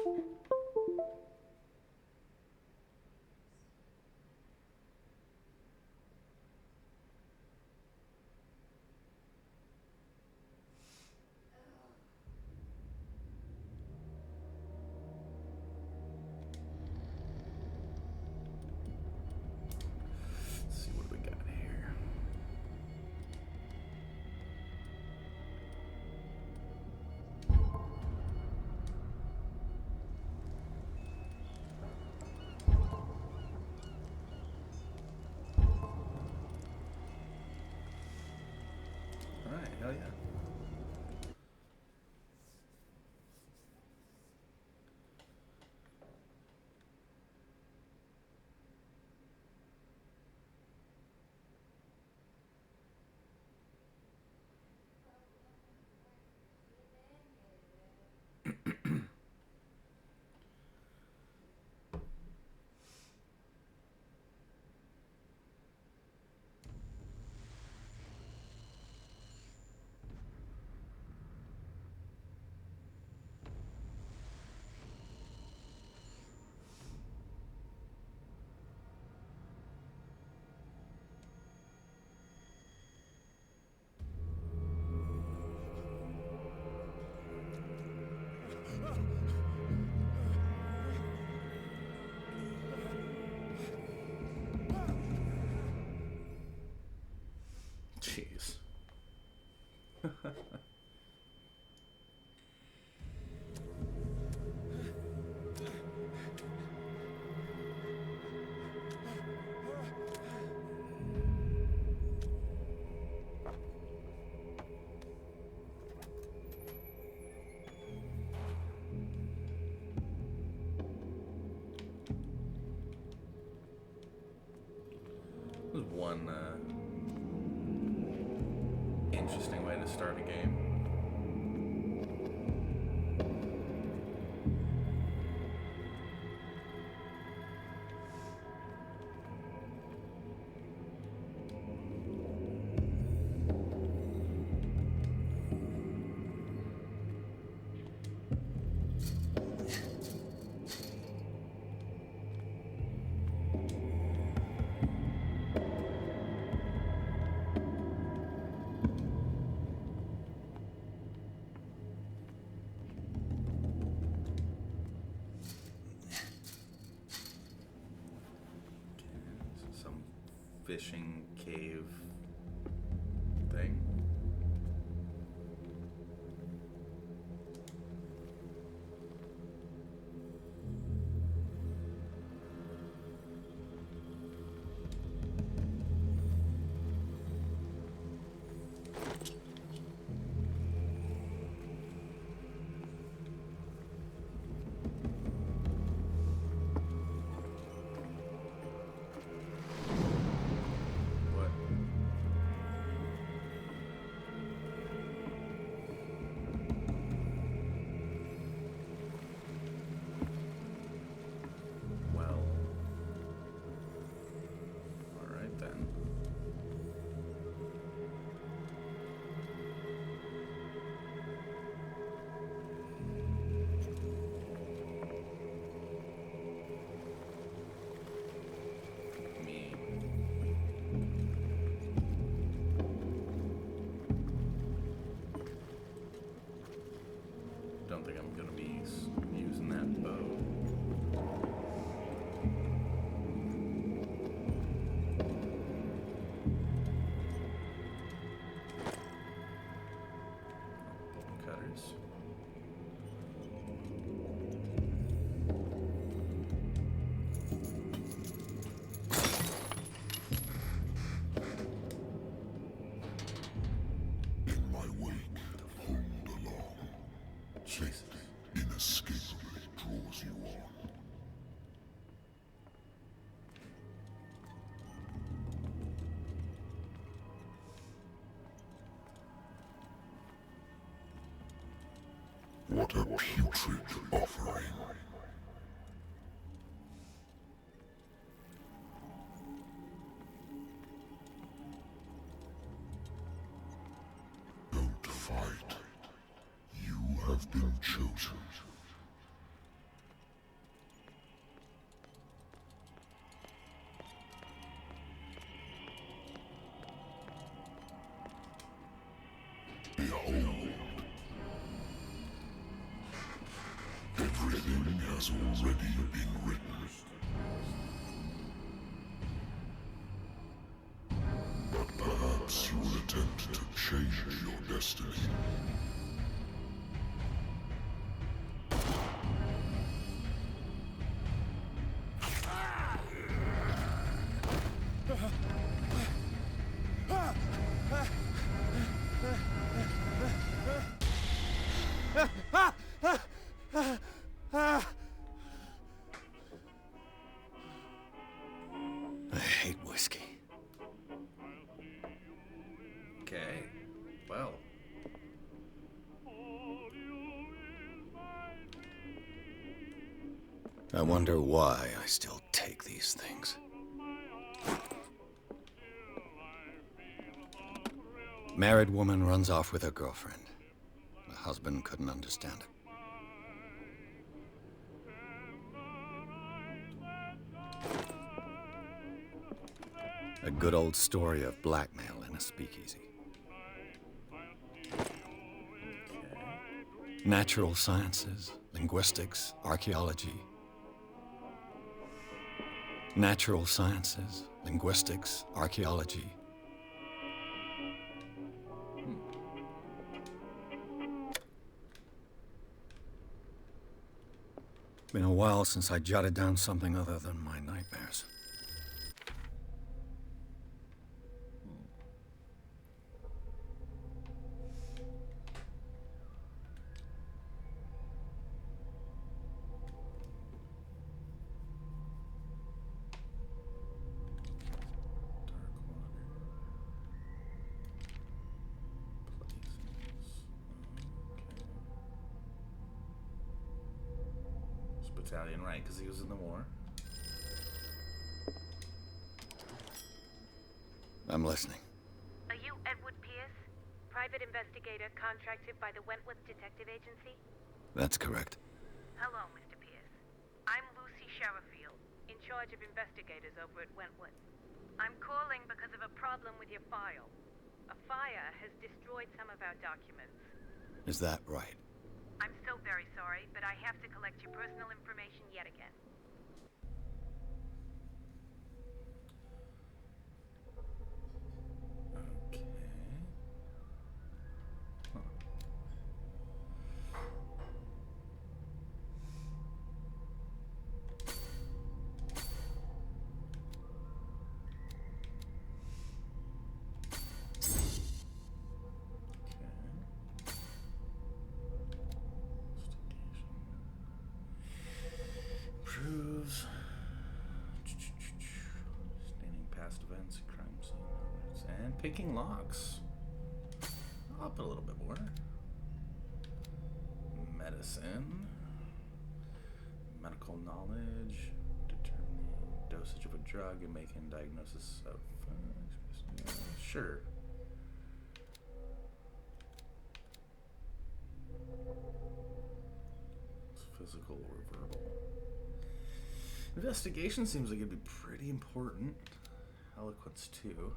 Let's see what we got here. Alright, hell yeah. Jeez. This is one interesting way to start a game. Some fishing cave thing. What? Well. Alright then. Me. Don't think I'm gonna be using that bow. Cutters. In my wake, hold along. Jesus. Inescapably draws you on. What a putrid offering. Don't fight. You have been chosen. has already been written. But perhaps you will attempt to change your destiny. I hate whiskey. Okay. Well. I wonder why I still take these things. Married woman runs off with her girlfriend. The husband couldn't understand it. A good old story of blackmail in a speakeasy. Natural sciences, linguistics, archaeology. Natural sciences, linguistics, archaeology. Been a while since I jotted down something other than my nightmares. Battalion, right, because he was in the war. I'm listening. Are you Edward Pierce, private investigator contracted by the Wentworth Detective Agency? That's correct. Hello, Mr. Pierce. I'm Lucy Sherifield, in charge of investigators over at Wentworth. I'm calling because of a problem with your file. A fire has destroyed some of our documents. Is that right? I'm so very sorry, but I have to collect your personal information yet again. Okay. Huh. Proves standing past events, crime scene numbers, and picking locks. I'll put a little bit more. Medicine, medical knowledge, determining dosage of a drug and making diagnosis of sure. It's physical or verbal. Investigation seems like it'd be pretty important. Eloquence too.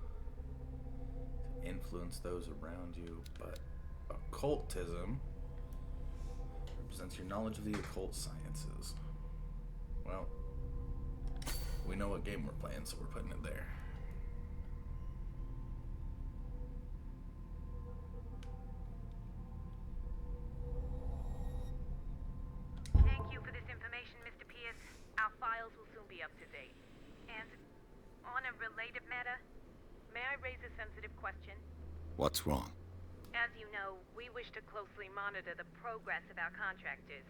To influence those around you, but occultism represents your knowledge of the occult sciences. Well, we know what game we're playing, so we're putting it there. Thank you for this information, Mr. Pierce. Our files will soon be up to date. And on a related matter, may I raise a sensitive question? What's wrong? As you know, we wish to closely monitor the progress of our contractors.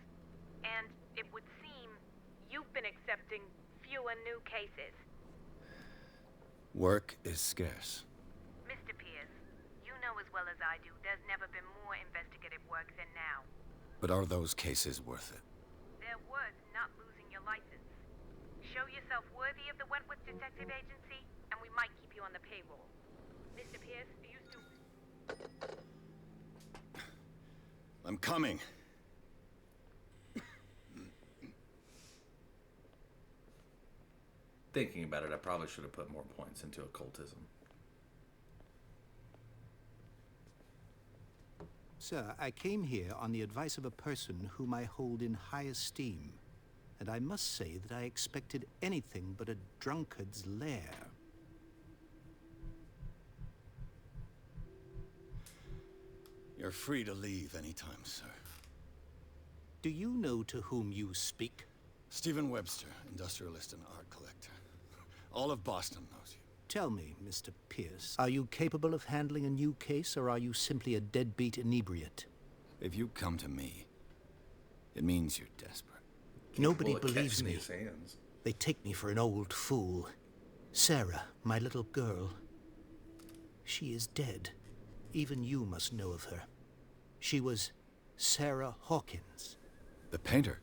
And it would seem you've been accepting fewer new cases. Work is scarce. Mr. Pierce, you know as well as I do there's never been more investigative work than now. But are those cases worth it? They're worth not losing your license. Show yourself worthy of the Wentworth Detective Agency, and we might keep you on the payroll. Mr. Pierce, are you still... I'm coming. Thinking about it, I probably should have put more points into occultism. Sir, I came here on the advice of a person whom I hold in high esteem. and I must say that I expected anything but a drunkard's lair. You're free to leave anytime, sir. Do you know to whom you speak? Stephen Webster, industrialist and art collector. All of Boston knows you. Tell me, Mr. Pierce, are you capable of handling a new case, or are you simply a deadbeat inebriate? If you come to me, it means you're desperate. Nobody Capable of believes catching me. these hands. They take me for an old fool. Sarah, my little girl. She is dead. Even you must know of her. She was Sarah Hawkins. The painter?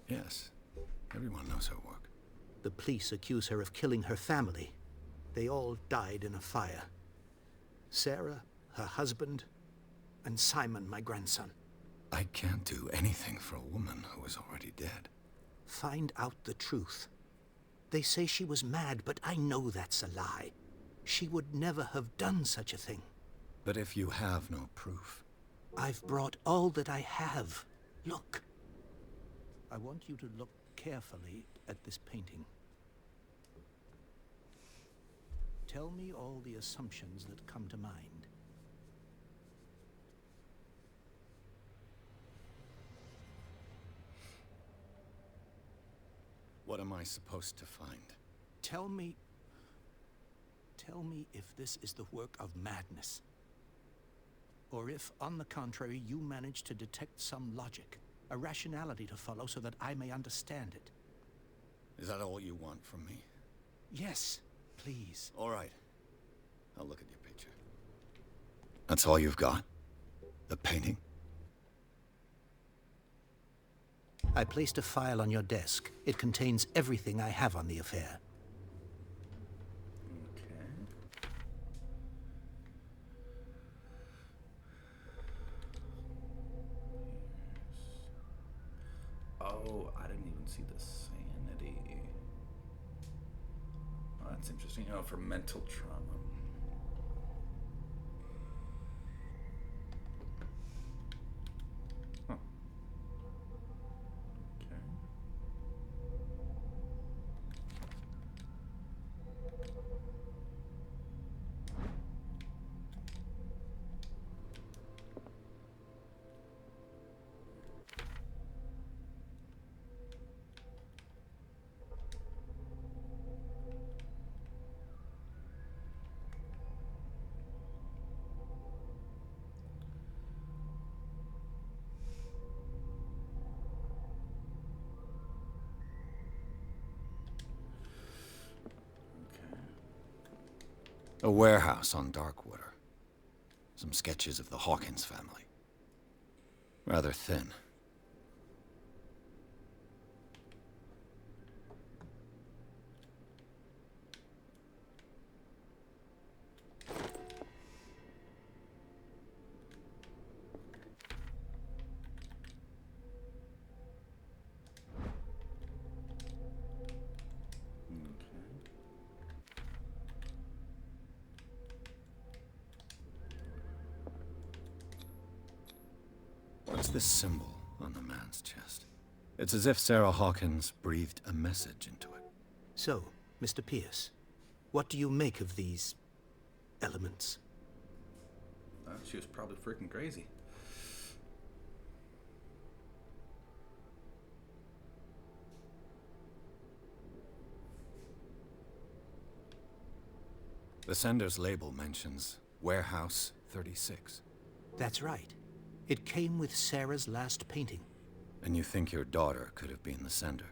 Yes. Everyone knows her work. The police accuse her of killing her family. They all died in a fire. Sarah, her husband, and Simon, my grandson. I can't do anything for a woman who is already dead. Find out the truth. They say she was mad, but I know that's a lie. She would never have done such a thing. But if you have no proof... I've brought all that I have. Look. I want you to look carefully at this painting. Tell me all the assumptions that come to mind. What am I supposed to find? Tell me if this is the work of madness. Or if, on the contrary, you manage to detect some logic, a rationality to follow so that I may understand it. Is that all you want from me? Yes, please. All right. I'll look at your picture. That's all you've got? The painting? I placed a file on your desk. It contains everything I have on the affair. Okay. Oh, I didn't even see the sanity. Oh, that's interesting. Oh, for mental trauma. Huh. Okay. A warehouse on Darkwater. Some sketches of the Hawkins family. Rather thin. What's this symbol on the man's chest? It's as if Sarah Hawkins breathed a message into it. So, Mr. Pierce, what do you make of these elements? She was probably freaking crazy. The sender's label mentions Warehouse 36. That's right. It came with Sarah's last painting. And you think your daughter could have been the sender?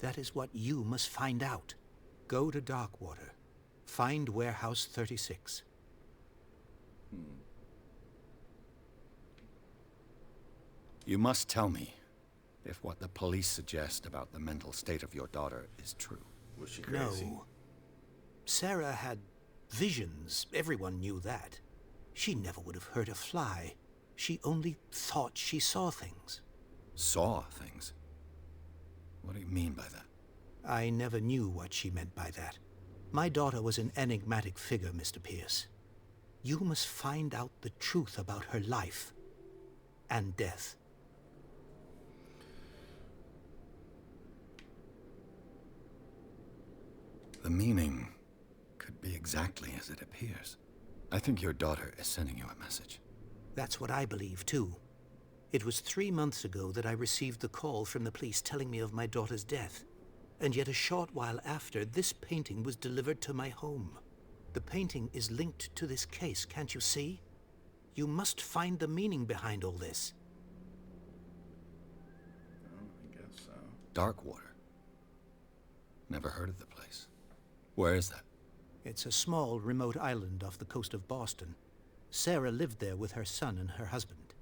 That is what you must find out. Go to Darkwater. Find Warehouse 36. You must tell me if what the police suggest about the mental state of your daughter is true. Was she crazy? No. Sarah had visions. Everyone knew that. She never would have hurt a fly. She only thought she saw things. Saw things? What do you mean by that? I never knew what she meant by that. My daughter was an enigmatic figure, Mr. Pierce. You must find out the truth about her life and death. the meaning could be exactly as it appears. I think your daughter is sending you a message. That's what I believe, too. It was 3 months ago that I received the call from the police telling me of my daughter's death. And yet a short while after, this painting was delivered to my home. The painting is linked to this case, can't you see? You must find the meaning behind all this. Oh, I guess so. Darkwater. Never heard of the place. Where is that? It's a small, remote island off the coast of Boston. Sarah lived there with her son and her husband.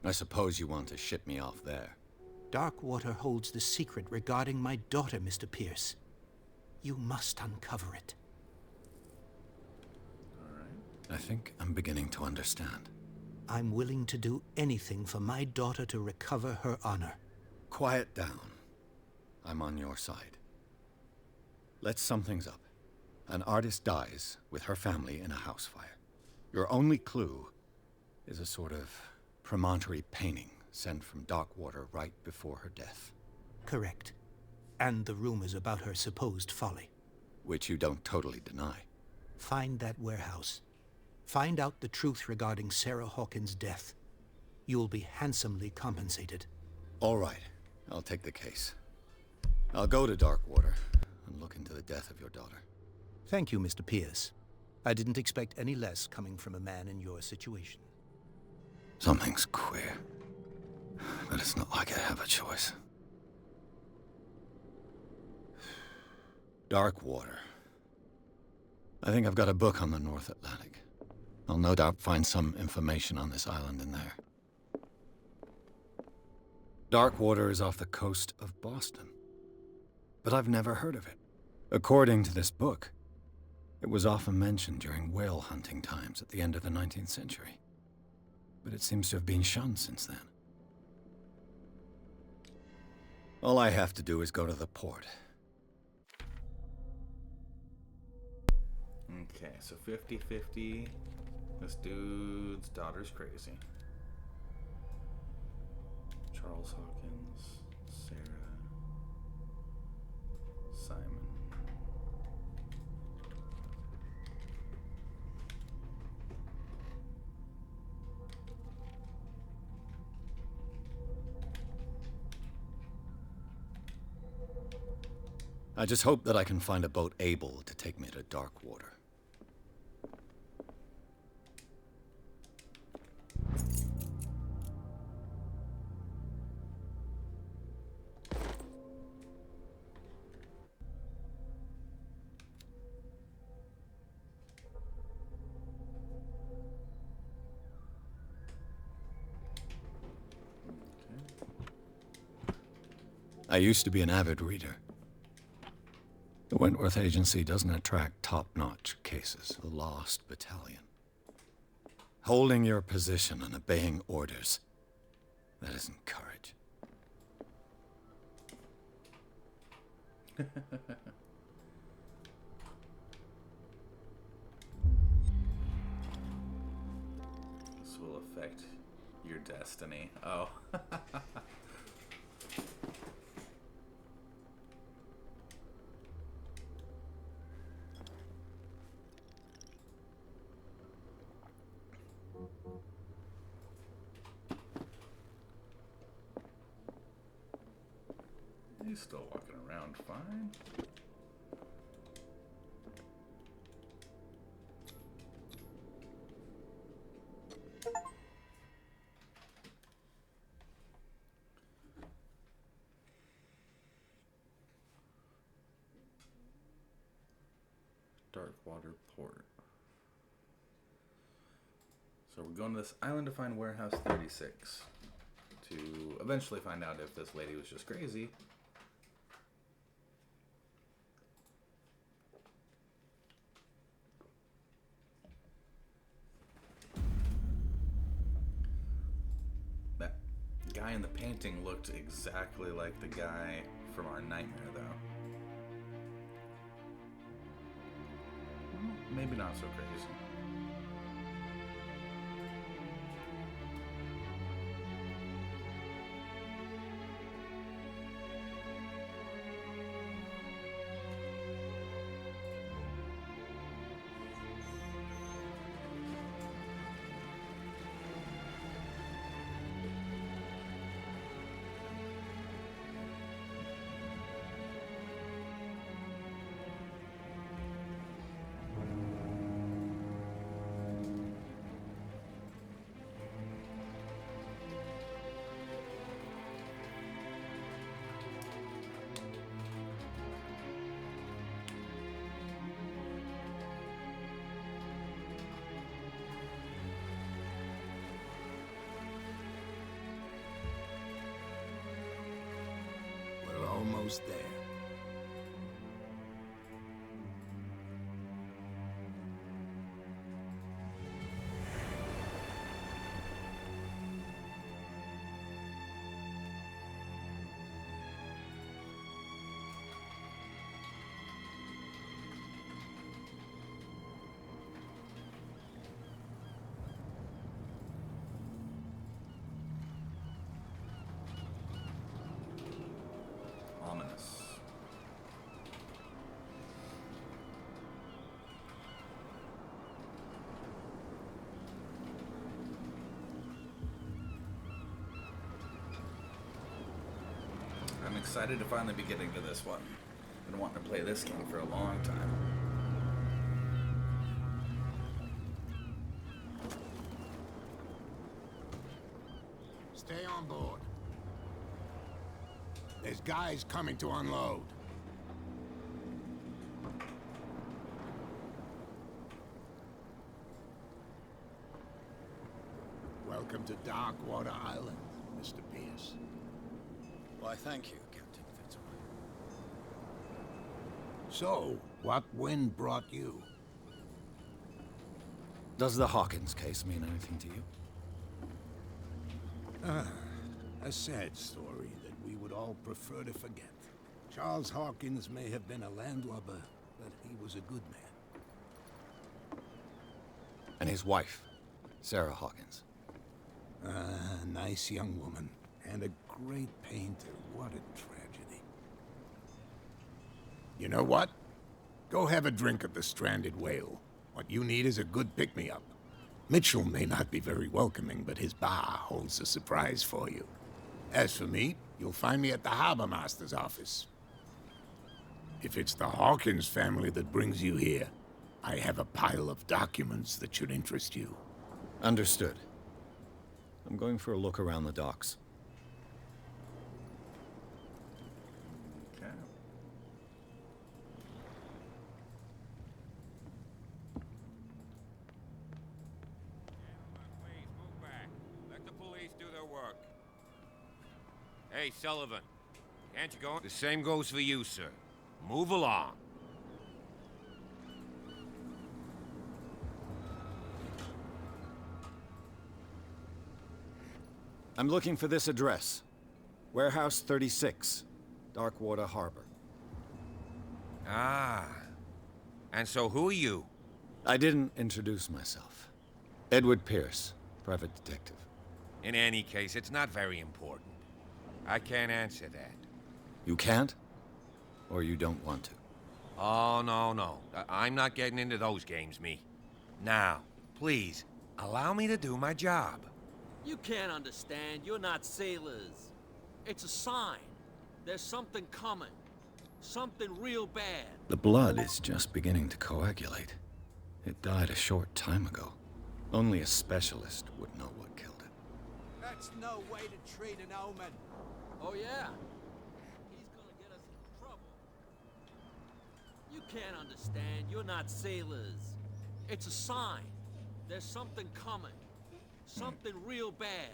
I suppose you want to ship me off there. Darkwater holds the secret regarding my daughter, Mr. Pierce. You must uncover it. All right. I think I'm beginning to understand. I'm willing to do anything for my daughter to recover her honor. Quiet down. I'm on your side. Let's sum things up. An artist dies with her family in a house fire. Your only clue is a sort of promontory painting sent from Darkwater right before her death. Correct. And the rumors about her supposed folly. Which you don't totally deny. Find that warehouse. Find out the truth regarding Sarah Hawkins' death. You'll be handsomely compensated. All right. I'll take the case. I'll go to Darkwater and look into the death of your daughter. Thank you, Mr. Pierce. I didn't expect any less coming from a man in your situation. Something's queer. But it's not like I have a choice. Darkwater. I think I've got a book on the North Atlantic. I'll no doubt find some information on this island in there. Darkwater is off the coast of Boston. But I've never heard of it. According to this book, it was often mentioned during whale hunting times at the end of the 19th century. But it seems to have been shunned since then. All I have to do is go to the port. Okay, so 50-50. This dude's daughter's crazy. Charles Hawkins, Sarah, Simon. I just hope that I can find a boat able to take me to Darkwater. I used to be an avid reader. The Wentworth Agency doesn't attract top-notch cases. The Lost Battalion. Holding your position and obeying orders. That isn't courage. This will affect your destiny. Oh. He's still walking around fine. Darkwater Port. So we're going to this island to find Warehouse 36 to eventually find out if this lady was just crazy. That guy in the painting looked exactly like the guy from our nightmare, though. Well, maybe not so crazy. almost there. Ominous. I'm excited to finally be getting to this one. I've been wanting to play this game for a long time. Stay on board. There's guys coming to unload. Welcome to Darkwater Island, Mr. Pierce. Why, thank you, Captain Fitzroy. So, what wind brought you? Does the Hawkins case mean anything to you? A sad story that we would all prefer to forget. Charles Hawkins may have been a landlubber, but he was a good man. And his wife, Sarah Hawkins. A nice young woman, and a great painter. What a tragedy. You know what? Go have a drink at the Stranded Whale. What you need is a good pick-me-up. Mitchell may not be very welcoming, but his bar holds a surprise for you. As for me, you'll find me at the Harbor Master's office. If it's the Hawkins family that brings you here, I have a pile of documents that should interest you. Understood. I'm going for a look around the docks. Okay. Please move back. Let the police do their work. Hey, Sullivan. Can't you go? The same goes for you, sir. Move along. I'm looking for this address. Warehouse 36, Darkwater Harbor. Ah. And so who are you? I didn't introduce myself. Edward Pierce, private detective. In any case, it's not very important. I can't answer that. You can't? Or you don't want to? Oh, no. I'm not getting into those games, me. Now, please, allow me to do my job. You can't understand. You're not sailors. It's a sign. There's something coming. Something real bad. The blood is just beginning to coagulate. It died a short time ago. Only a specialist would know what killed it. That's no way to treat an omen. Oh, yeah? He's gonna get us in trouble. You can't understand. You're not sailors. It's a sign. There's something coming. Something real bad.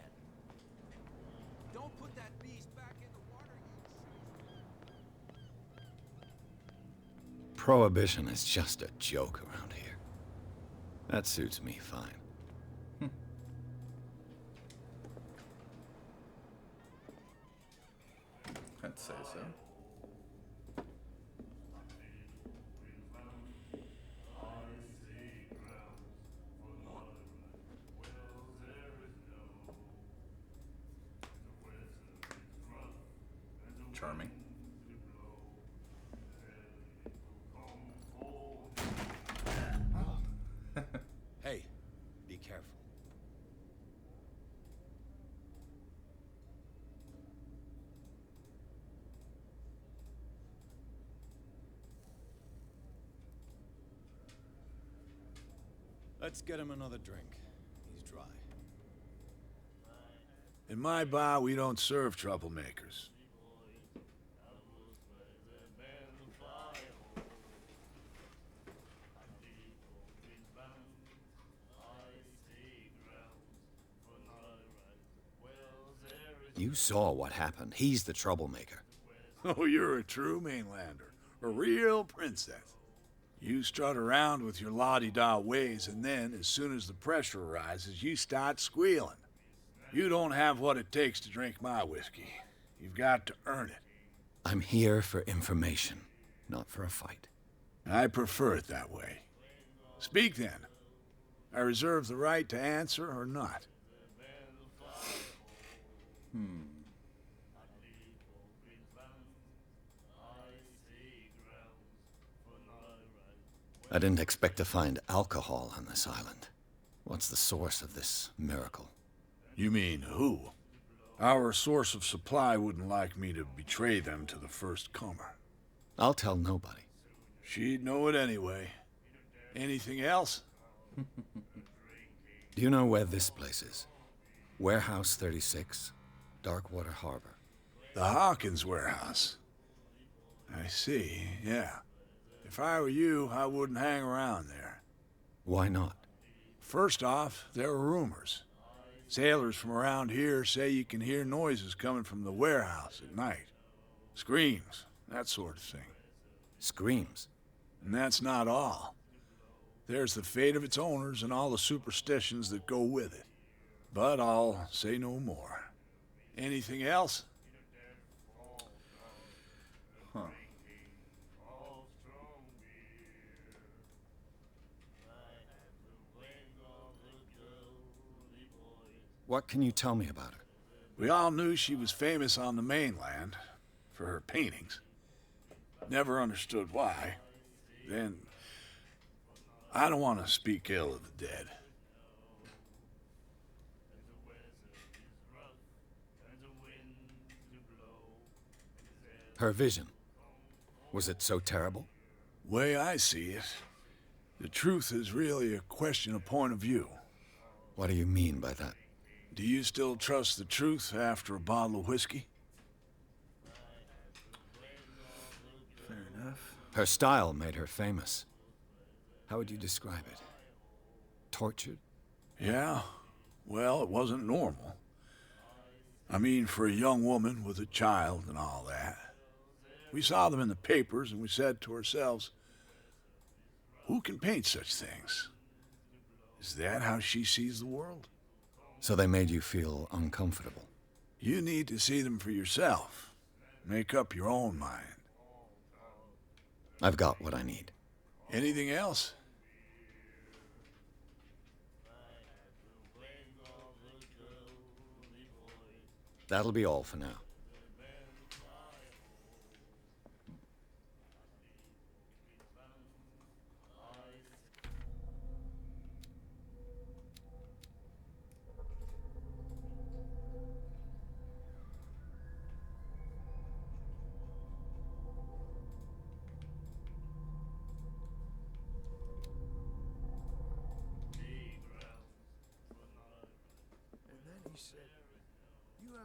Don't put that beast back in the water, you... Prohibition is just a joke around here. That suits me fine. I'd say so. Charming. Hey, be careful. Let's get him another drink. He's dry. In my bar, we don't serve troublemakers. You saw what happened. He's the troublemaker. Oh, you're a true mainlander. A real princess. You strut around with your la-di-da ways, and then, as soon as the pressure arises, you start squealing. You don't have what it takes to drink my whiskey. You've got to earn it. I'm here for information, not for a fight. I prefer it that way. Speak then. I reserve the right to answer or not. I didn't expect to find alcohol on this island. What's the source of this miracle? You mean who? Our source of supply wouldn't like me to betray them to the first comer. I'll tell nobody. She'd know it anyway. Anything else? Do you know where this place is? Warehouse 36, Darkwater Harbor. The Hawkins warehouse. I see, yeah. If I were you, I wouldn't hang around there. Why not? First off, there are rumors. Sailors from around here say you can hear noises coming from the warehouse at night. Screams, that sort of thing. Screams? And that's not all. There's the fate of its owners and all the superstitions that go with it. But I'll say no more. Anything else? Huh. What can you tell me about her? We all knew she was famous on the mainland for her paintings. Never understood why. Then, I don't want to speak ill of the dead. Her vision. Was it so terrible? Way I see it, the truth is really a question of point of view. What do you mean by that? Do you still trust the truth after a bottle of whiskey? Fair enough. Her style made her famous. How would you describe it? Tortured? Yeah, well, it wasn't normal. I mean, for a young woman with a child and all that. We saw them in the papers and we said to ourselves, who can paint such things? Is that how she sees the world? So they made you feel uncomfortable? You need to see them for yourself. Make up your own mind. I've got what I need. Anything else? That'll be all for now.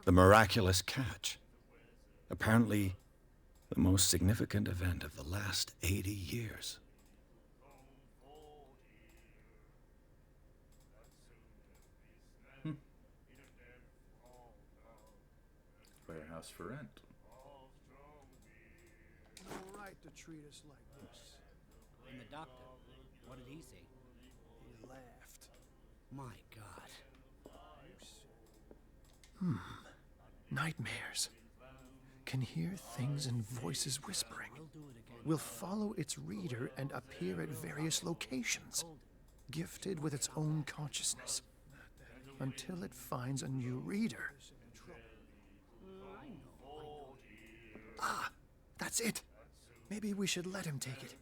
The miraculous catch. Apparently, the most significant event of the last 80 years. Warehouse for rent. No right to treat us like this. And the doctor, what did he say? He laughed. My God. Nightmares. Can hear things and voices whispering. Will follow its reader and appear at various locations, gifted with its own consciousness, until it finds a new reader. Ah, that's it. Maybe we should let him take it.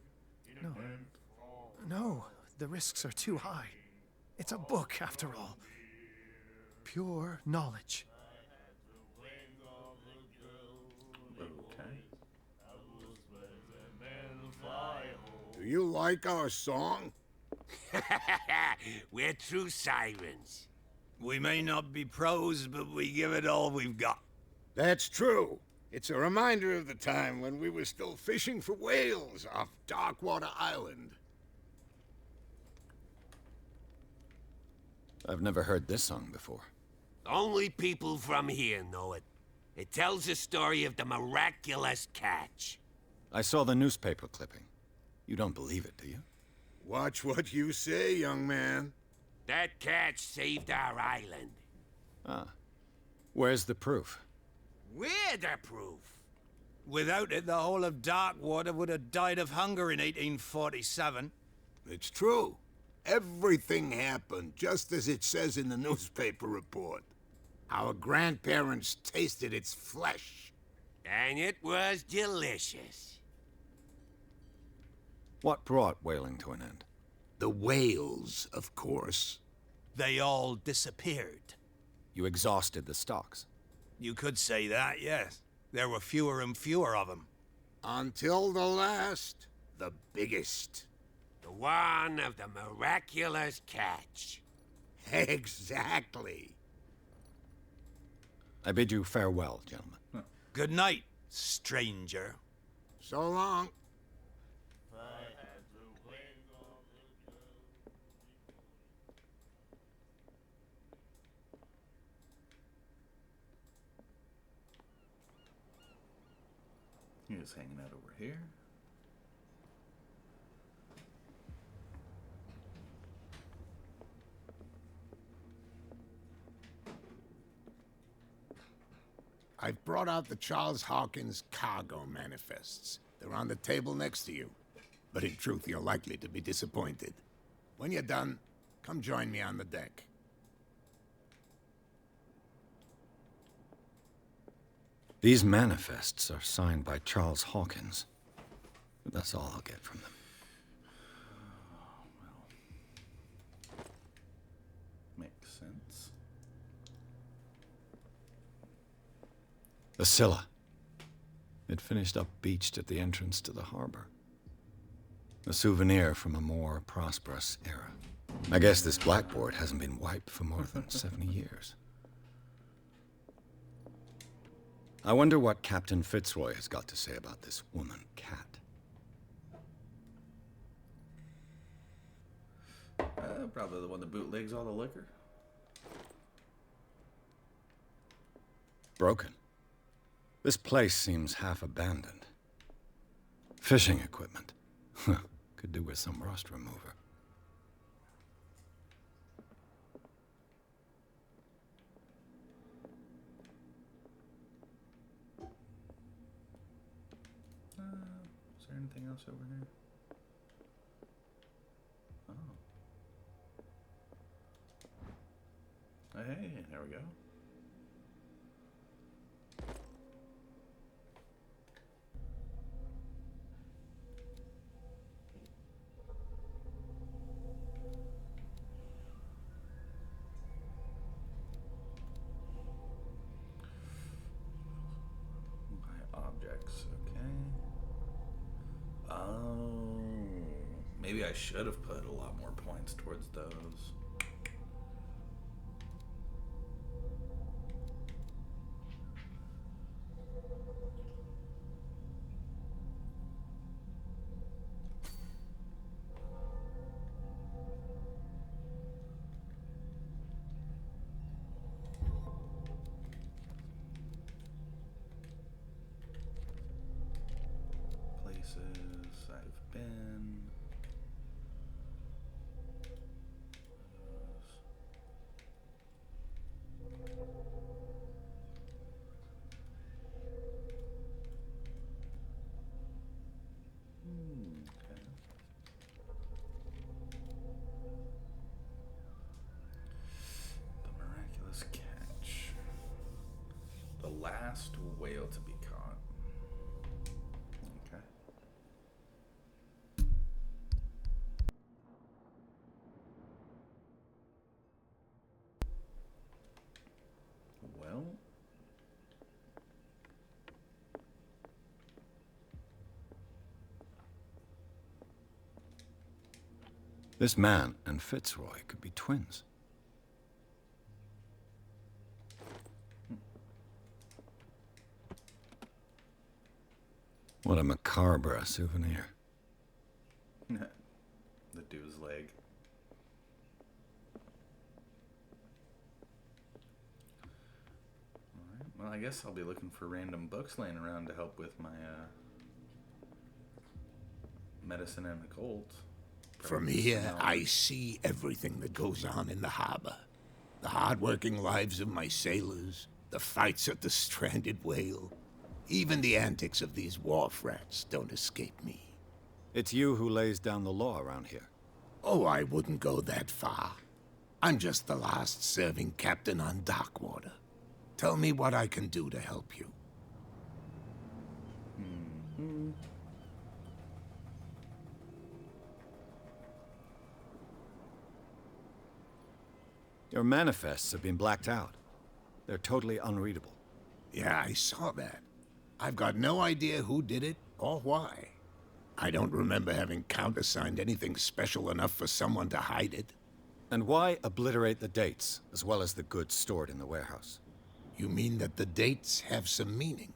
No, the risks are too high. It's a book, after all. Pure knowledge. Okay. Do you like our song? We're true sirens. We may not be pros, but we give it all we've got. That's true. It's a reminder of the time when we were still fishing for whales off Darkwater Island. I've never heard this song before. Only people from here know it. It tells the story of the miraculous catch. I saw the newspaper clipping. You don't believe it, do you? Watch what you say, young man. That catch saved our island. Ah. Where's the proof? We're the proof. Without it, the whole of Darkwater would have died of hunger in 1847. It's true. Everything happened just as it says in the newspaper report. Our grandparents tasted its flesh. And it was delicious. What brought whaling to an end? The whales, of course. They all disappeared. You exhausted the stocks. You could say that, yes. There were fewer and fewer of them. Until the last, the biggest. The one of the miraculous catch. Exactly. I bid you farewell, gentlemen. Good night, stranger. So long. He was hanging out over here. I've brought out the Charles Hawkins cargo manifests. They're on the table next to you. But in truth, you're likely to be disappointed. When you're done, come join me on the deck. These manifests are signed by Charles Hawkins. But that's all I'll get from them. Makes sense. The Scylla. It finished up beached at the entrance to the harbor. A souvenir from a more prosperous era. I guess this blackboard hasn't been wiped for more than 70 years. I wonder what Captain Fitzroy has got to say about this woman, Cat. Probably the one that bootlegs all the liquor. Broken. This place seems half abandoned. Fishing equipment. Could do with some rust remover. Is there anything else over here? Oh. Hey, there we go. My objects, okay. Oh, maybe I should have put a lot more points towards those. Places I've been. Okay. The miraculous catch. The last whale to be caught. Okay. Well. This man and Fitzroy could be twins. What a macabre souvenir. The dude's leg. Alright. Well, I guess I'll be looking for random books laying around to help with my medicine and occult. From here, I see everything that goes on in the harbor. The hard-working lives of my sailors, the fights at the stranded whale. Even the antics of these wharf rats don't escape me. It's you who lays down the law around here. Oh, I wouldn't go that far. I'm just the last serving captain on Darkwater. Tell me what I can do to help you. Your manifests have been blacked out. They're totally unreadable. Yeah, I saw that. I've got no idea who did it or why. I don't remember having countersigned anything special enough for someone to hide it. And why obliterate the dates, as well as the goods stored in the warehouse? You mean that the dates have some meaning?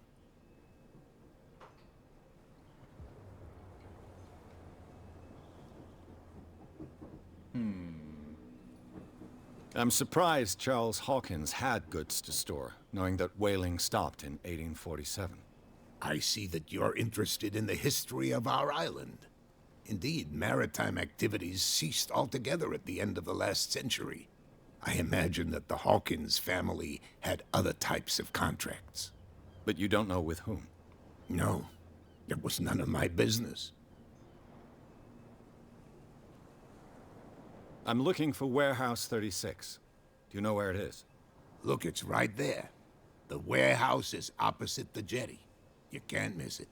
I'm surprised Charles Hawkins had goods to store, knowing that whaling stopped in 1847. I see that you're interested in the history of our island. Indeed, maritime activities ceased altogether at the end of the last century. I imagine that the Hawkins family had other types of contracts. But you don't know with whom? No, it was none of my business. I'm looking for Warehouse 36. Do you know where it is? Look, it's right there. The warehouse is opposite the jetty. You can't miss it.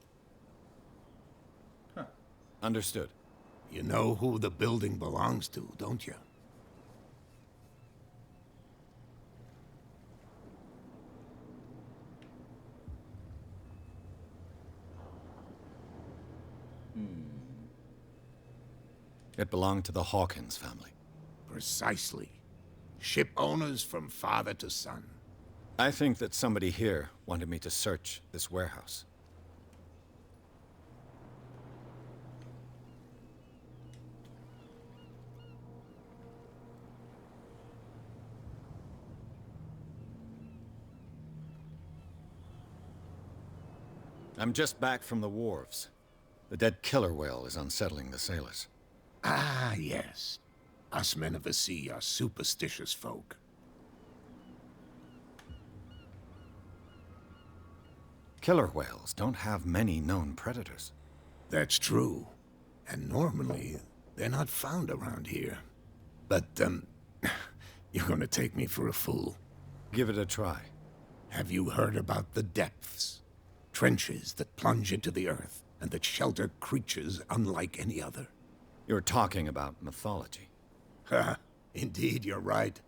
Huh. Understood. You know who the building belongs to, don't you? It belonged to the Hawkins family. Precisely. Ship owners from father to son. I think that somebody here wanted me to search this warehouse. I'm just back from the wharves. The dead killer whale is unsettling the sailors. Ah, yes. Us men of the sea are superstitious folk. Killer whales don't have many known predators. That's true. And normally, they're not found around here. But, you're gonna take me for a fool. Give it a try. Have you heard about the depths? Trenches that plunge into the earth, and that shelter creatures unlike any other. You're talking about mythology. Ha! Indeed, you're right.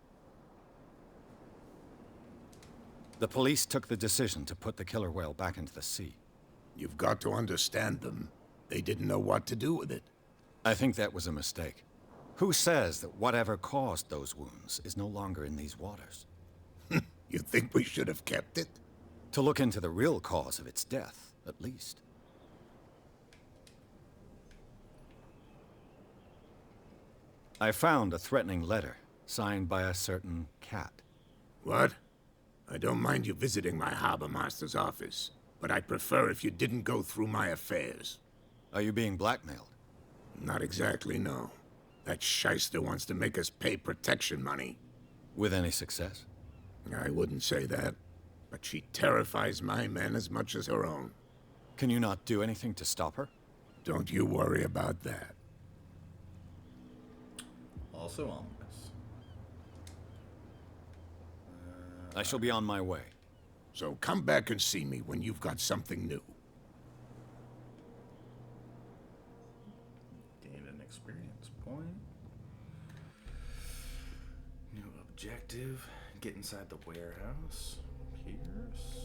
The police took the decision to put the killer whale back into the sea. You've got to understand them. They didn't know what to do with it. I think that was a mistake. Who says that whatever caused those wounds is no longer in these waters? You think we should have kept it? To look into the real cause of its death, at least. I found a threatening letter, signed by a certain cat. What? I don't mind you visiting my harbor master's office, but I'd prefer if you didn't go through my affairs. Are you being blackmailed? Not exactly, no. That shyster wants to make us pay protection money. With any success? I wouldn't say that, but she terrifies my men as much as her own. Can you not do anything to stop her? Don't you worry about that. Also ominous. I shall be on my way. So come back and see me when you've got something new. Gain an experience point. New objective. Get inside the warehouse. Pierce.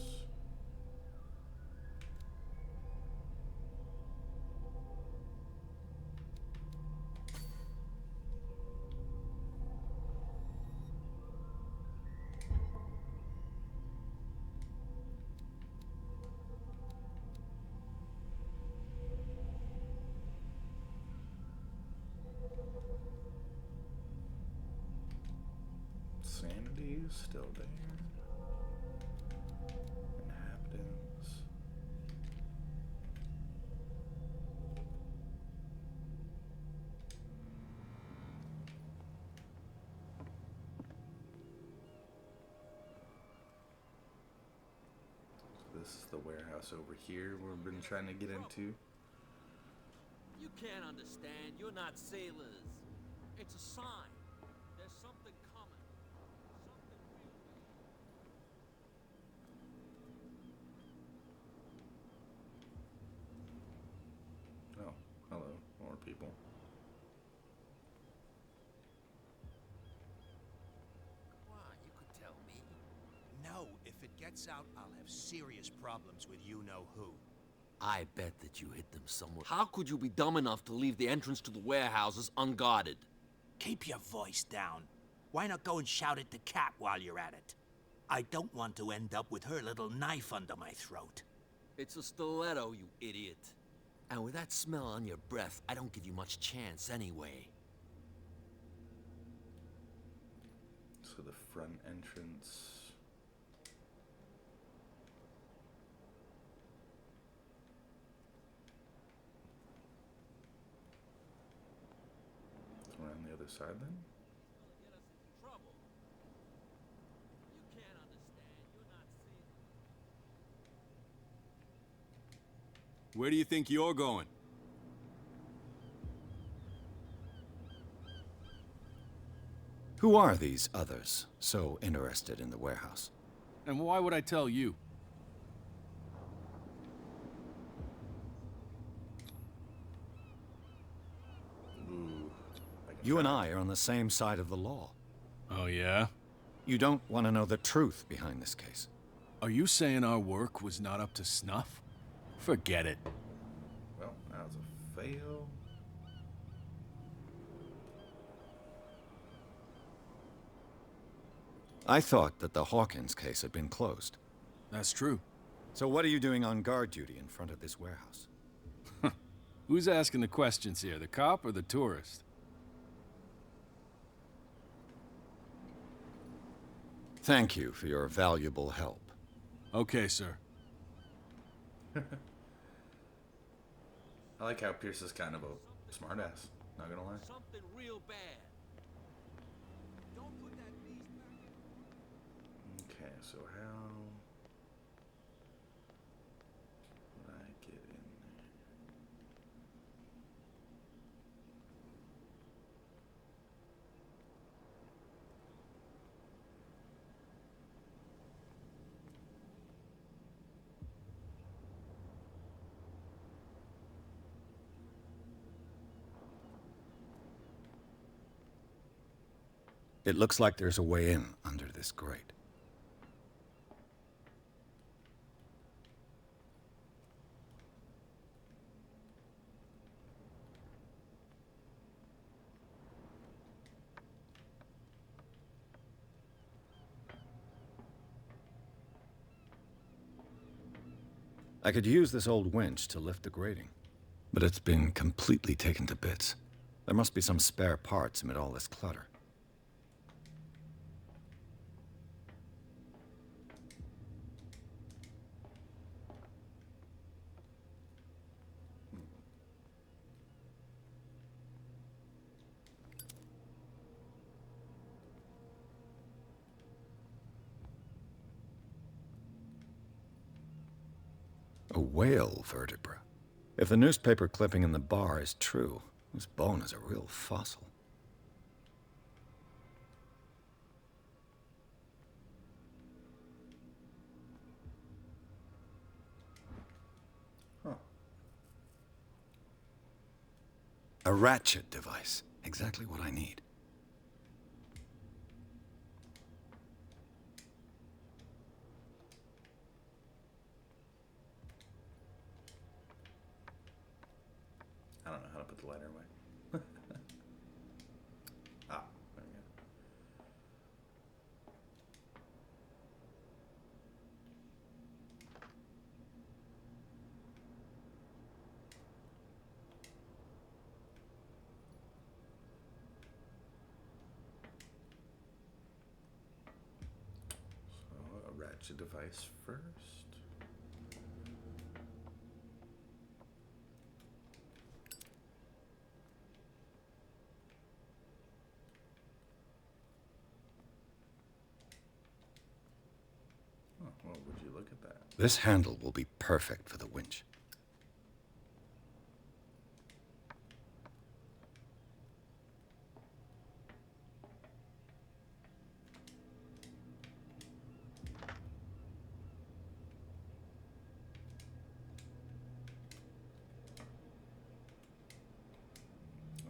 Sanity is still there. this is the warehouse over here we've been trying to get into. You can't understand. You're not sailors. It's a sign. There's something coming. Something real bad. Oh, hello, more people. Why, you could tell me. No, if it gets out, I'll have serious problems with you-know-who. I bet that you hid them somewhere. How could you be dumb enough to leave the entrance to the warehouses unguarded? Keep your voice down. Why not go and shout at the cat while you're at it? I don't want to end up with her little knife under my throat. It's a stiletto, you idiot. And with that smell on your breath, I don't give you much chance anyway. So the front entrance. Around the other side then? Get us into trouble. You can't understand. You're not sailors. Where do you think you're going? Who are these others so interested in the warehouse? And why would I tell you? Ooh. You and I are on the same side of the law. Oh, yeah? You don't want to know the truth behind this case. Are you saying our work was not up to snuff? Forget it. Well, that was a fail. I thought that the Hawkins case had been closed. That's true. So what are you doing on guard duty in front of this warehouse? Who's asking the questions here, the cop or the tourist? Thank you for your valuable help. Okay, sir. I like how Pierce is kind of a smartass, not gonna lie. Something real bad. Don't put that beast back in. Okay, so how would I get in there? It looks like there's a way in under this grate. I could use this old winch to lift the grating, but it's been completely taken to bits. There must be some spare parts amid all this clutter. A whale vertebra. If the newspaper clipping in the bar is true, this bone is a real fossil. Huh. A ratchet device. Exactly what I need. I don't know how to put the lighter away. Ah, there we go. So, a ratchet device first. Oh, well, we're Would you look at that? This handle will be perfect for the winch.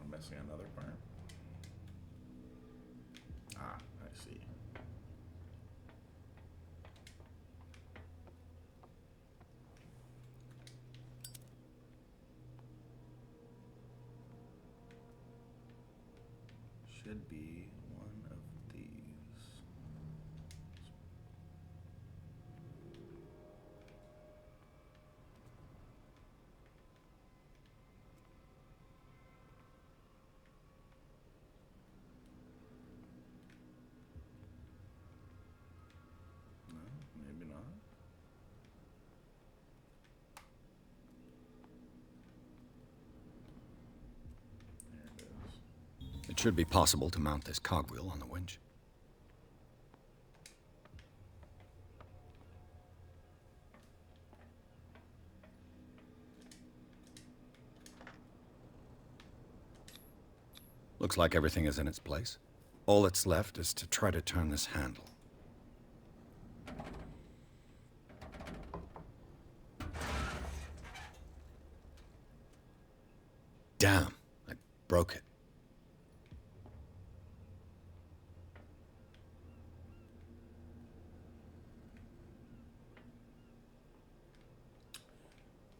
I'm missing another part. Ah, I see. Should be one of these. No, maybe not. There it is. It should be possible to mount this cogwheel on the winch. Looks like everything is in its place. All that's left is to try to turn this handle. Damn, I broke it.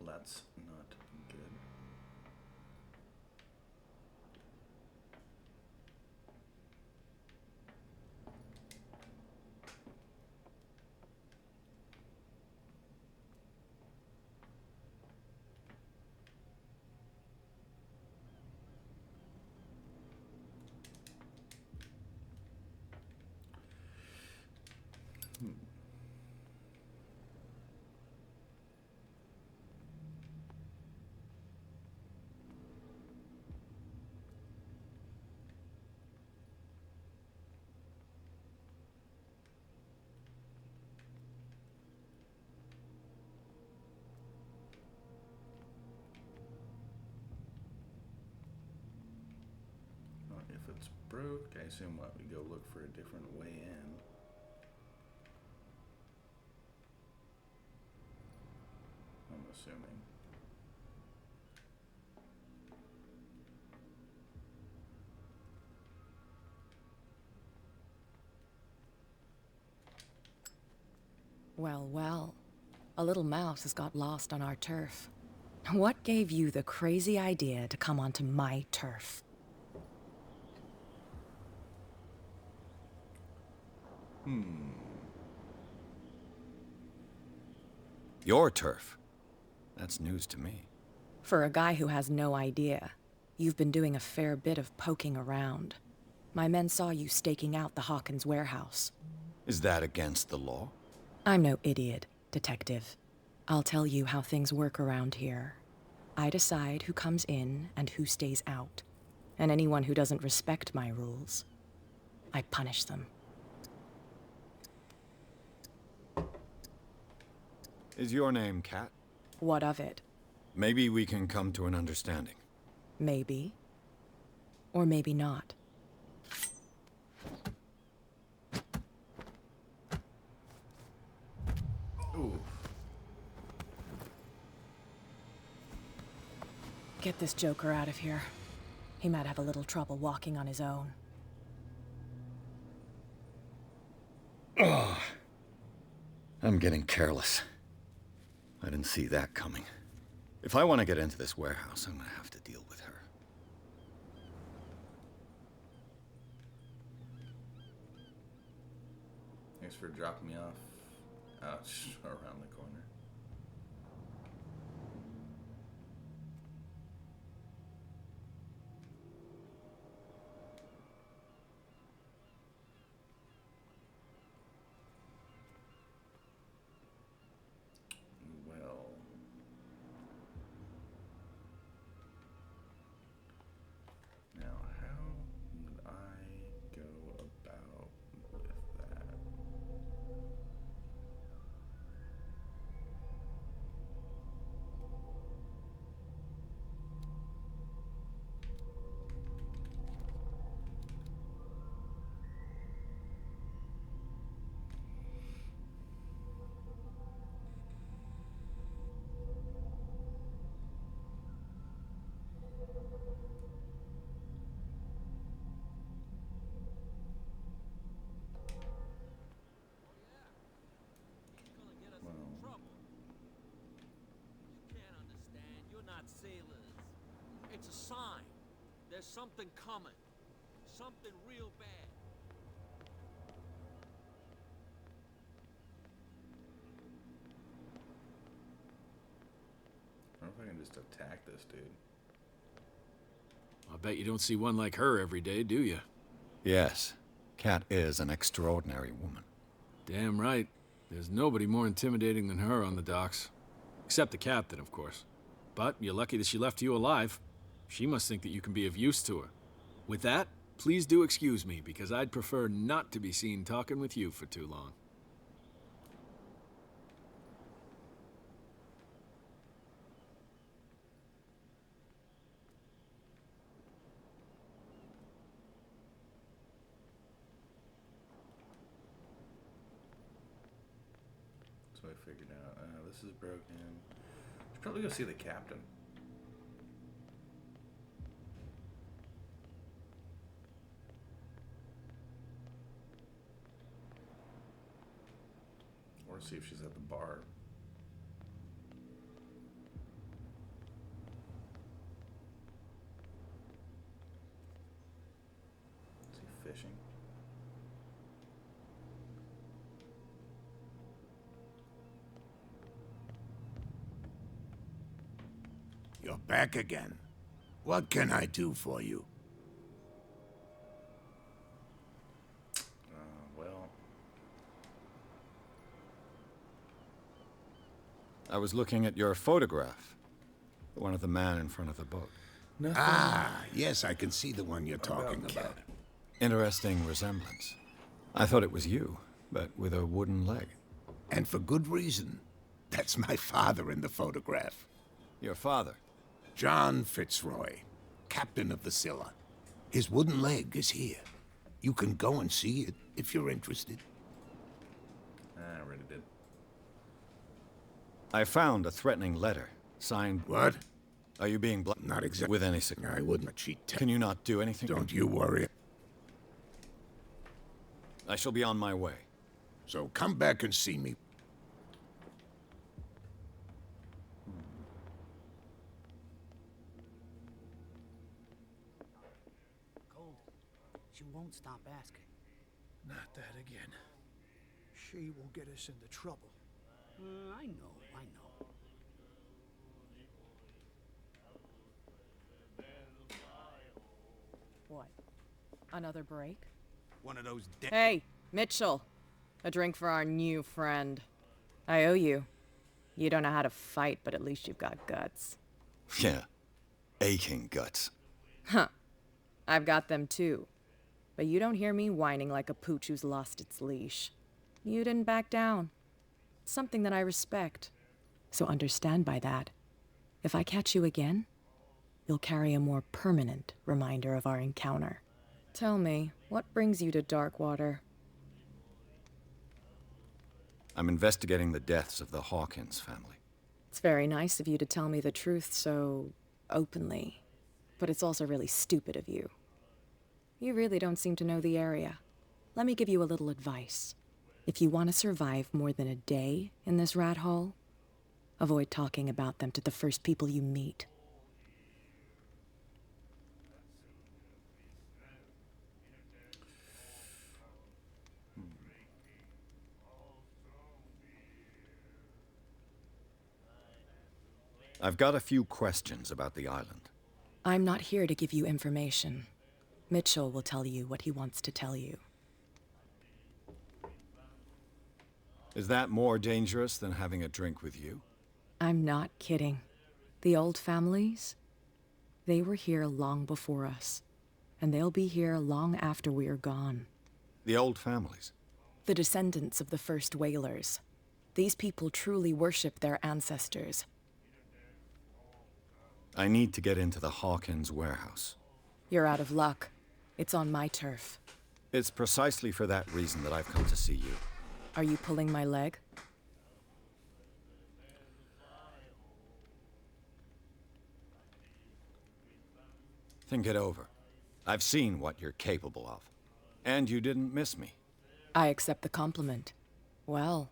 That's not good. Well, if it's broke, I assume what, we go look for a different way in. I'm assuming. Well, well. A little mouse has got lost on our turf. What gave you the crazy idea to come onto my turf? Your turf? That's news to me. For a guy who has no idea, you've been doing a fair bit of poking around. My men saw you staking out the Hawkins warehouse. Is that against the law? I'm no idiot, Detective. I'll tell you how things work around here. I decide who comes in and who stays out. And anyone who doesn't respect my rules, I punish them. Is your name Kat? What of it? Maybe we can come to an understanding. Maybe. Or maybe not. Ooh. Get this joker out of here. He might have a little trouble walking on his own. Oh, I'm getting careless. I didn't see that coming. If I want to get into this warehouse, I'm gonna have to deal with her. Thanks for dropping me off. Ouch, around the corner. Well. Now, how would I go about with that? It's a sign. There's something coming. Something real bad. I wonder if I can just attack this dude. I bet you don't see one like her every day, do you? Yes, Cat is an extraordinary woman. Damn right. There's nobody more intimidating than her on the docks. Except the captain, of course. But you're lucky that she left you alive. She must think that you can be of use to her. With that, please do excuse me, because I'd prefer not to be seen talking with you for too long. So I figured out, this is broken. Should probably go see the captain. Or see if she's at the bar. Is he fishing? You're back again. What can I do for you? Well... I was looking at your photograph. The one of the man in front of the boat. Nothing. Ah, yes, I can see the one you're talking about. Interesting resemblance. I thought it was you, but with a wooden leg. And for good reason. That's my father in the photograph. Your father? John Fitzroy, captain of the Scylla. His wooden leg is here. You can go and see it if you're interested. I already did. I found a threatening letter, signed... What? Are you being Not exactly. with any signature? I wouldn't cheat. Can you not do anything? Don't you worry. I shall be on my way. So come back and see me. Cold. She won't stop asking. Not that again. She will get us into trouble. I know. What? Another break? One of those Hey, Mitchell. A drink for our new friend. I owe you. You don't know how to fight, but at least you've got guts. Yeah. Aching guts. Huh. I've got them too. But you don't hear me whining like a pooch who's lost its leash. You didn't back down. It's something that I respect. So understand by that. If I catch you again, you'll carry a more permanent reminder of our encounter. Tell me, what brings you to Darkwater? I'm investigating the deaths of the Hawkins family. It's very nice of you to tell me the truth so openly. But it's also really stupid of you. You really don't seem to know the area. Let me give you a little advice. If you want to survive more than a day in this rat hole, avoid talking about them to the first people you meet. I've got a few questions about the island. I'm not here to give you information. Mitchell will tell you what he wants to tell you. Is that more dangerous than having a drink with you? I'm not kidding. The old families, they were here long before us. And they'll be here long after we are gone. The old families? The descendants of the first whalers. These people truly worship their ancestors. I need to get into the Hawkins warehouse. You're out of luck. It's on my turf. It's precisely for that reason that I've come to see you. Are you pulling my leg? Think it over. I've seen what you're capable of. And you didn't miss me. I accept the compliment. Well,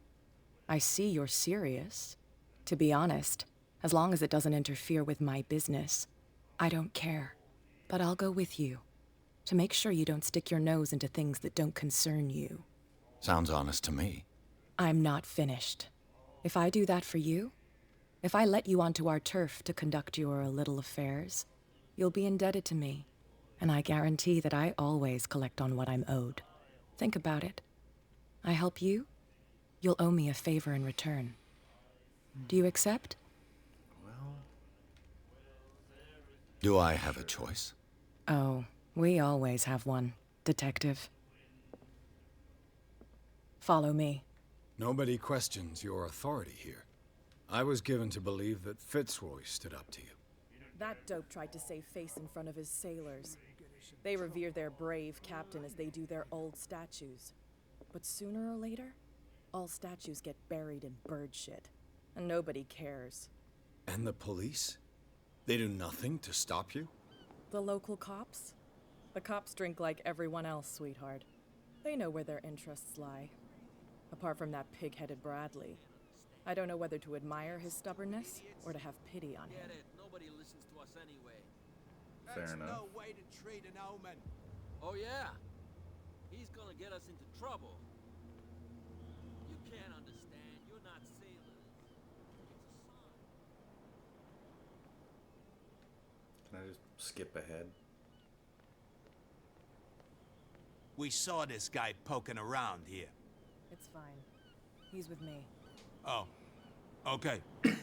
I see you're serious. To be honest, as long as it doesn't interfere with my business. I don't care, but I'll go with you to make sure you don't stick your nose into things that don't concern you. Sounds honest to me. I'm not finished. If I do that for you, if I let you onto our turf to conduct your little affairs, you'll be indebted to me, and I guarantee that I always collect on what I'm owed. Think about it. I help you, you'll owe me a favor in return. Do you accept? Well... Do I have a choice? Oh, we always have one, Detective. Follow me. Nobody questions your authority here. I was given to believe that Fitzroy stood up to you. That dope tried to save face in front of his sailors. They revere their brave captain as they do their old statues. But sooner or later, all statues get buried in bird shit, and nobody cares. And the police? They do nothing to stop you? The local cops? The cops drink like everyone else, sweetheart. They know where their interests lie. Apart from that pig-headed Bradley, I don't know whether to admire his stubbornness or to have pity on him. Get it. Nobody listens to us anyway. Fair enough. No way to treat an omen. Oh yeah? He's gonna get us into trouble. You can't understand. You're not sailors. It's a sign. Can I just skip ahead? We saw this guy poking around here. It's fine. He's with me. Oh. Okay. He's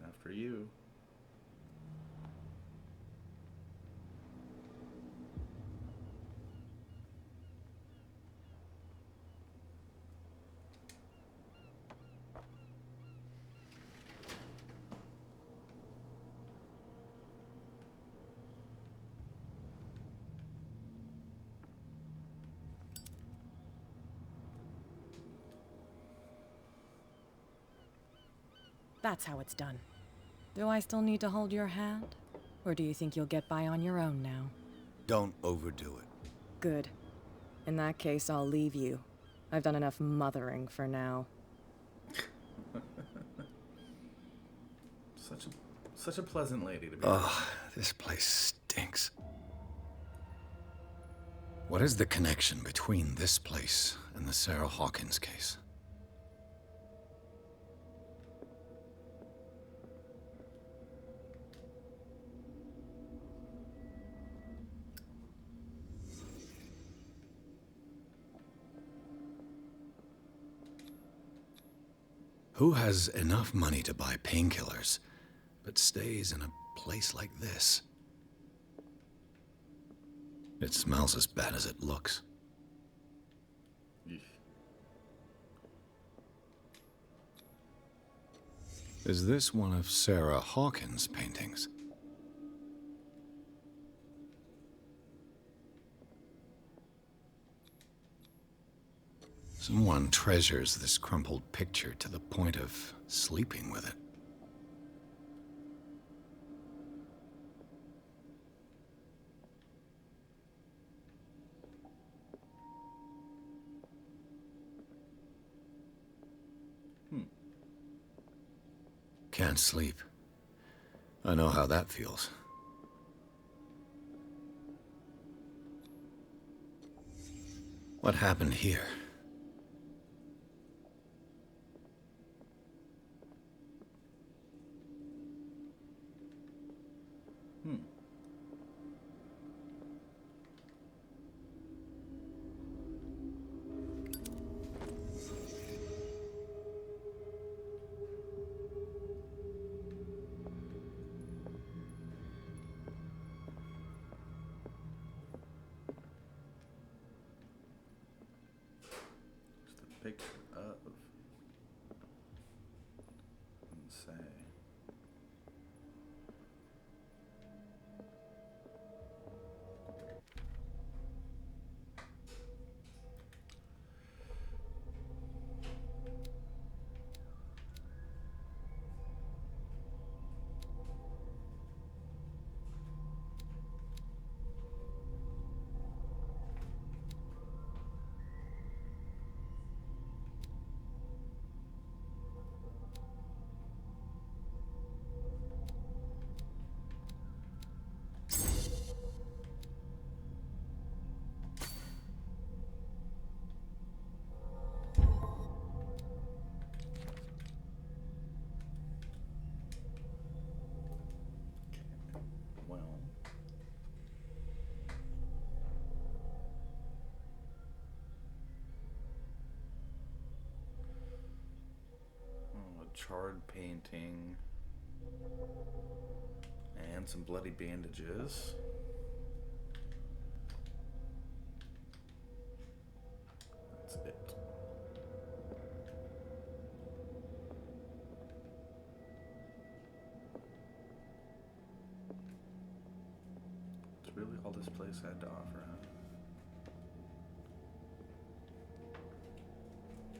after you. That's how it's done. Do I still need to hold your hand? Or do you think you'll get by on your own now? Don't overdo it. Good. In that case, I'll leave you. I've done enough mothering for now. Such a pleasant lady to be. Ugh, this place stinks. What is the connection between this place and the Sarah Hawkins case? Who has enough money to buy painkillers, but stays in a place like this? It smells as bad as it looks. Eesh. Is this one of Sarah Hawkins' paintings? Someone treasures this crumpled picture to the point of sleeping with it. Can't sleep. I know how that feels. What happened here? Picture of. Let's say. charred painting, and some bloody bandages. That's it. It's really all this place had to offer, huh?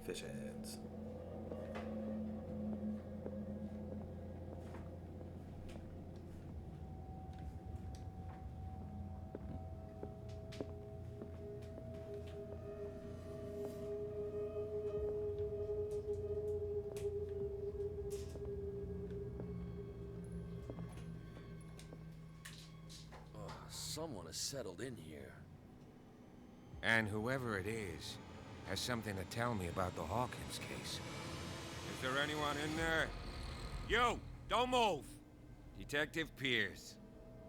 Fish heads. Someone has settled in here. And whoever it is has something to tell me about the Hawkins case. Is there anyone in there? You! Don't move! Detective Pierce.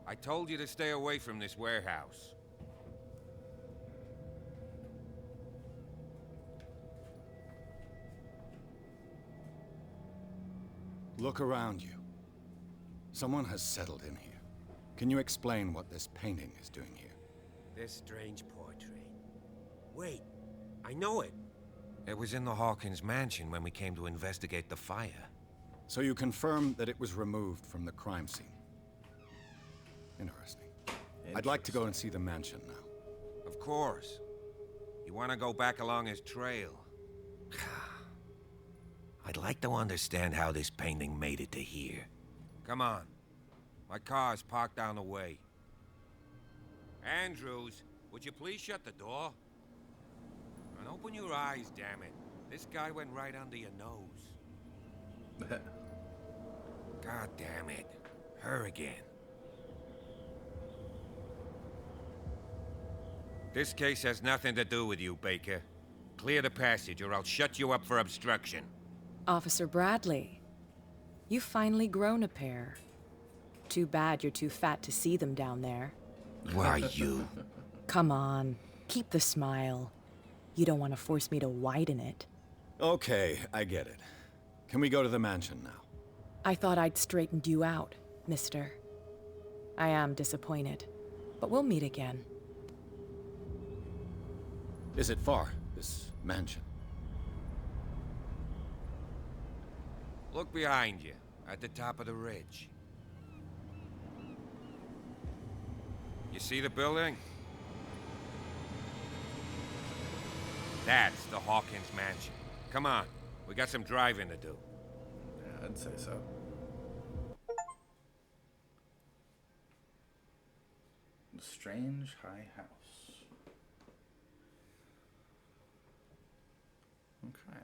I told you to stay away from this warehouse. Look around you. Someone has settled in here. Can you explain what this painting is doing here? This strange portrait. Wait, I know it. It was in the Hawkins mansion when we came to investigate the fire. So you confirm that it was removed from the crime scene? Interesting. I'd like to go and see the mansion now. Of course. You want to go back along his trail? I'd like to understand how this painting made it to here. Come on. My car's parked down the way. Andrews, would you please shut the door? And open your eyes, damn it. This guy went right under your nose. God damn it. Her again. This case has nothing to do with you, Baker. Clear the passage or I'll shut you up for obstruction. Officer Bradley, you've finally grown a pair. Too bad you're too fat to see them down there. Why, you? Come on, keep the smile. You don't want to force me to widen it. Okay, I get it. Can we go to the mansion now? I thought I'd straightened you out, mister. I am disappointed, but we'll meet again. Is it far, this mansion? Look behind you, at the top of the ridge. You see the building? That's the Hawkins mansion. Come on, we got some driving to do. Yeah, I'd say so. The strange high house. Okay.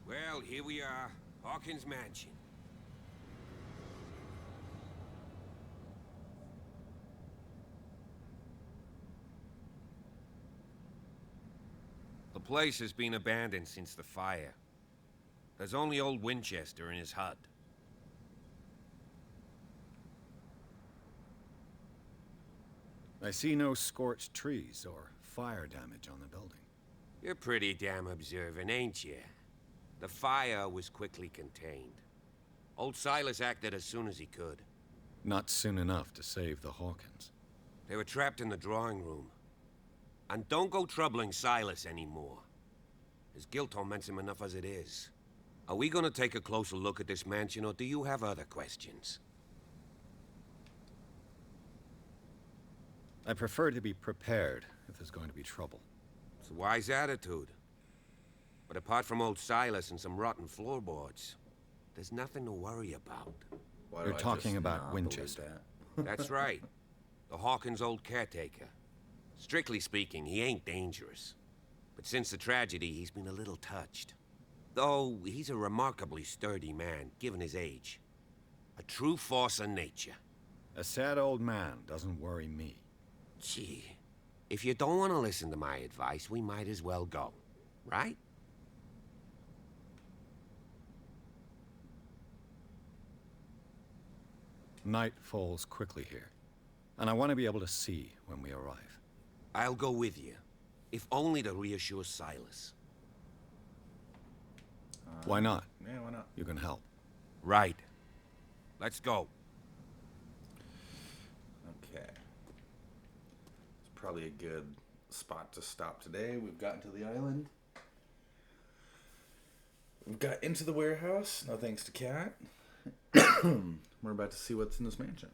Well, here we are, Hawkins Mansion. The place has been abandoned since the fire. There's only old Winchester in his hut. I see no scorched trees or fire damage on the building. You're pretty damn observant, ain't you? The fire was quickly contained. Old Silas acted as soon as he could. Not soon enough to save the Hawkins. They were trapped in the drawing room. And don't go troubling Silas anymore. His guilt torments him enough as it is. Are we gonna take a closer look at this mansion, or do you have other questions? I prefer to be prepared if there's going to be trouble. It's a wise attitude. But apart from old Silas and some rotten floorboards, there's nothing to worry about. Why do You're I talking just about not believe Winchester. that? That's right. The Hawkins' old caretaker. Strictly speaking, he ain't dangerous. But since the tragedy, he's been a little touched. Though he's a remarkably sturdy man, given his age. A true force of nature. A sad old man doesn't worry me. Gee, if you don't want to listen to my advice, we might as well go. Right? Night falls quickly here, and I want to be able to see when we arrive. I'll go with you, if only to reassure Silas. Why not? Yeah, why not? You can help. Right. Let's go. Okay. It's probably a good spot to stop today. We've gotten to the island. We've got into the warehouse. No thanks to Cat. We're about to see what's in this mansion.